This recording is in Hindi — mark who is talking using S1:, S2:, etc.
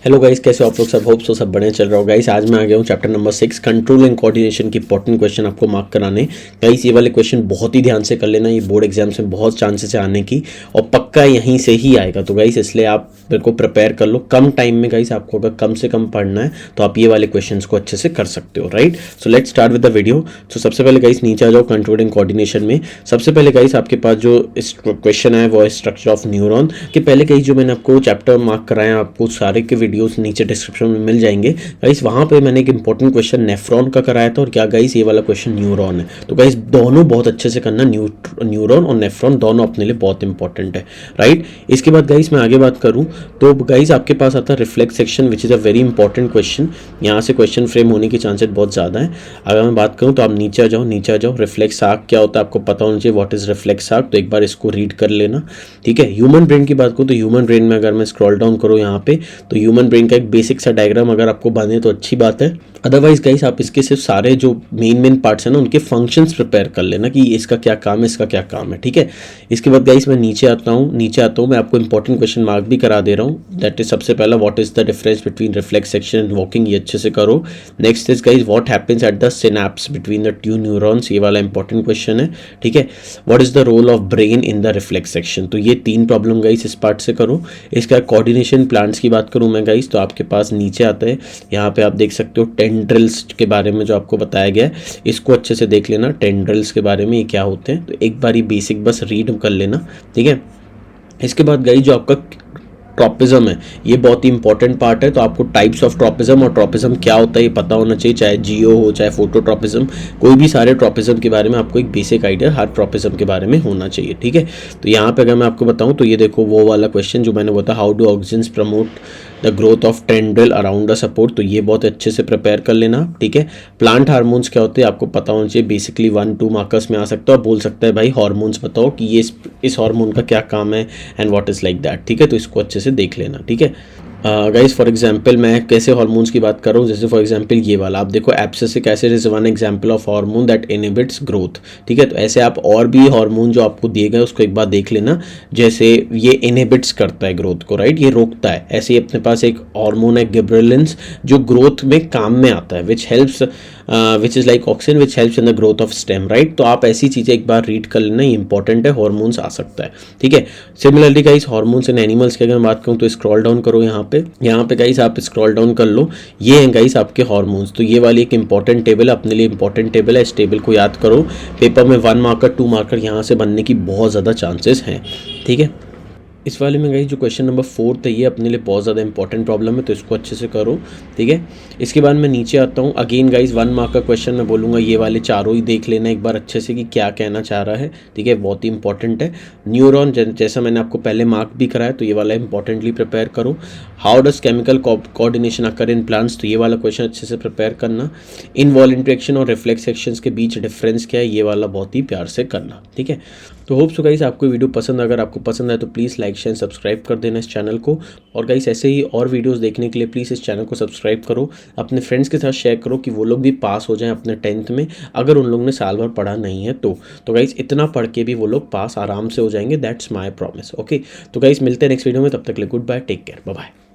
S1: हेलो गाइस, कैसे हो आप लोग? सब होप सो सब बढ़िया चल रहा हो गाइस। आज मैं आ गया हूँ chapter number 6 control and coordination की इंपॉर्टेंट क्वेश्चन आपको मार्क कराने। गाइस ये वाले क्वेश्चन बहुत ही ध्यान से कर लेना, ये बोर्ड एग्जाम्स में बहुत चांसेस है आने की और पक्का यहीं से ही आएगा। तो गाइस इसलिए आप मेरे को प्रिपेयर कर लो कम टाइम में। गाइस आपको अगर कम से कम पढ़ना है तो आप ये वाले क्वेश्चन को अच्छे से कर सकते हो, right. So let's start with the video. तो सबसे पहले गाइस नीचे आ जाओ कंट्रोल एंड कोऑर्डिनेशन में। सबसे पहले गाइस आपके पास जो क्वेश्चन है वो है स्ट्रक्चर ऑफ न्यूरॉन के। पहले गाइस जो मैंने आपको चैप्टर मार्क कराए हैं, आपको सारे के वीडियोस नीचे डिस्क्रिप्शन में मिल जाएंगे गाइस। वहां पे मैंने एक इंपॉर्टेंट क्वेश्चन नेफ्रॉन का कराया था और क्या गाइस ये वाला क्वेश्चन न्यूरॉन है। तो गाइस दोनों बहुत अच्छे से करना, न्यूरॉन और नेफ्रॉन दोनों अपने लिए बहुत इंपॉर्टेंट है, राइट। इसके बाद गाइस मैं आगे बात करूं तो गाइस आपके पास आता है reflex section which is a very important question. यहाँ से क्वेश्चन फ्रेम होने के चांसेस बहुत ज़्यादा है। अगर मैं बात करूँ तो आप नीचे आ जाओ। रिफ्लेक्स आर्क क्या होता है आपको पता होना चाहिए, व्हाट इज रिफ्लेक्स आर्क। तो एक बार इसको रीड कर लेना, ठीक है। ह्यूमन ब्रेन की बात करूँ तो ह्यूमन ब्रेन में अगर मैं स्क्रॉल डाउन करूँ यहाँ पे तो ह्यूमन ब्रेन का एक बेसिक सा डायग्राम अगर आपको बने तो अच्छी बात है। अदरवाइज गाइस आप इसके सिर्फ सारे जो मेन पार्ट्स हैं ना उनके फंक्शंस प्रिपेयर कर लेना कि इसका क्या काम है, इसका क्या काम है, ठीक है। इसके बाद गाइस मैं नीचे आता हूँ मैं आपको इंपॉर्टेंट क्वेश्चन मार्क भी करा दे रहा हूँ। दैट इज सबसे पहला what is the difference between reflex section and walking, ये अच्छे से करो। Next is guys what happens at the synapse between the two neurons, ये वाला इंपॉर्टेंट क्वेश्चन है, ठीक है। What is the role of brain in the reflex section, तो ये 3 प्रॉब्लम गाइस इस पार्ट से करो। इसका कोऑर्डिनेशन प्लांट्स की बात करूँ मैं गाइस तो आपके पास नीचे आता है, यहाँ पे आप देख सकते हो टेंड्रिल्स के बारे में जो आपको बताया गया है, इसको अच्छे से देख लेना। टेंड्रिल्स के बारे में ये क्या होते हैं तो एक बार ये बेसिक बस रीड कर लेना, ठीक है। इसके बाद गाइस जो आपका ट्रॉपिज्म है ये बहुत ही इंपॉर्टेंट पार्ट है। तो आपको टाइप्स ऑफ ट्रॉपिज्म और ट्रॉपिज्म क्या होता है ये पता होना चाहिए, चाहे जियो हो चाहे फोटोट्रॉपिज्म, कोई भी सारे ट्रॉपिज्म के बारे में आपको एक बेसिक आइडिया हर ट्रॉपिज्म के बारे में होना चाहिए, ठीक है। तो यहाँ पे अगर मैं आपको बताऊँ तो ये देखो वो वाला क्वेश्चन जो मैंने बताया, how do oxygen promote the growth of tendril around the support, तो ये बहुत अच्छे से प्रिपेयर कर लेना, ठीक है। प्लांट हार्मोन्स क्या होते हैं आपको पता होना चाहिए, बेसिकली 1-2 मार्कर्स में आ सकता है और बोल सकता है भाई हार्मोन्स बताओ कि ये इस हार्मोन का क्या काम है and what is like that, ठीक है। तो इसको अच्छे से देख लेना, ठीक है। गाइस फॉर एग्जांपल मैं कैसे हार्मोन्स की बात कर रहा हूँ, जैसे फॉर एग्जांपल ये वाला आप देखो, abscisic acid is one example of hormone that inhibits growth, ठीक है। तो ऐसे आप और भी हार्मोन जो आपको दिए गए उसको एक बार देख लेना, जैसे ये इनहिबिट्स करता है ग्रोथ को, राइट, ये रोकता है। ऐसे ही अपने पास एक हार्मोन है गिबरेलिंस जो ग्रोथ में काम में आता है, which helps which is like oxygen which helps in the growth of stem, right. तो आप ऐसी चीज़ें एक बार रीड कर लेना, ये इंपॉर्टेंट है, हार्मोन्स आ सकता है, ठीक है। सिमिलरली गाइस हार्मोन्स इन एनिमल्स की अगर बात करूँ तो स्क्रॉल डाउन करो यहाँ पे गाइस आप स्क्रॉल डाउन कर लो, ये हैं गाइस आपके हार्मोन्स। तो ये वाली एक इंपॉर्टेंट टेबल अपने लिए इंपॉर्टेंट टेबल है, इस टेबल को याद करो। पेपर में 1 मार्कर 2 मार्कर यहाँ से बनने की बहुत ज़्यादा चांसेस हैं, ठीक है। इस वाले में गाइस जो क्वेश्चन नंबर 4 है ये अपने लिए बहुत ज़्यादा इंपॉर्टेंट प्रॉब्लम है, तो इसको अच्छे से करो, ठीक है। इसके बाद मैं नीचे आता हूँ, अगेन गाइस 1 मार्क का क्वेश्चन मैं बोलूँगा, ये वाले चारों ही देख लेना एक बार अच्छे से कि क्या कहना चाह रहा है, ठीक है, बहुत ही इंपॉर्टेंट है। न्यूरॉन जैसा मैंने आपको पहले मार्क भी कराया तो ये वाला इंपॉर्टेंटली प्रिपेयर करो। How does chemical coordination occur in plants, तो ये वाला क्वेश्चन अच्छे से प्रिपेयर करना। इनवॉलंटरी एक्शन और रिफ्लेक्स सेक्शंस के बीच डिफरेंस क्या है, ये वाला बहुत ही प्यार से करना, ठीक है। तो होप सो गाइस आपको वीडियो पसंद, अगर आपको पसंद आए तो प्लीज़ लाइक शेयर सब्सक्राइब कर देना इस चैनल को। और गाइस ऐसे ही और वीडियोस देखने के लिए प्लीज़ इस चैनल को सब्सक्राइब करो, अपने फ्रेंड्स के साथ शेयर करो कि वो लोग भी पास हो जाएं अपने 10th में, अगर उन लोगों ने साल भर पढ़ा नहीं है तो गाइस इतना पढ़ के भी वो लोग पास आराम से हो जाएंगे, दैट्स माई प्रॉमिस, ओके। तो गाइस मिलते हैं नेक्स्ट वीडियो में, तब तक के लिए good bye, take care, bye bye.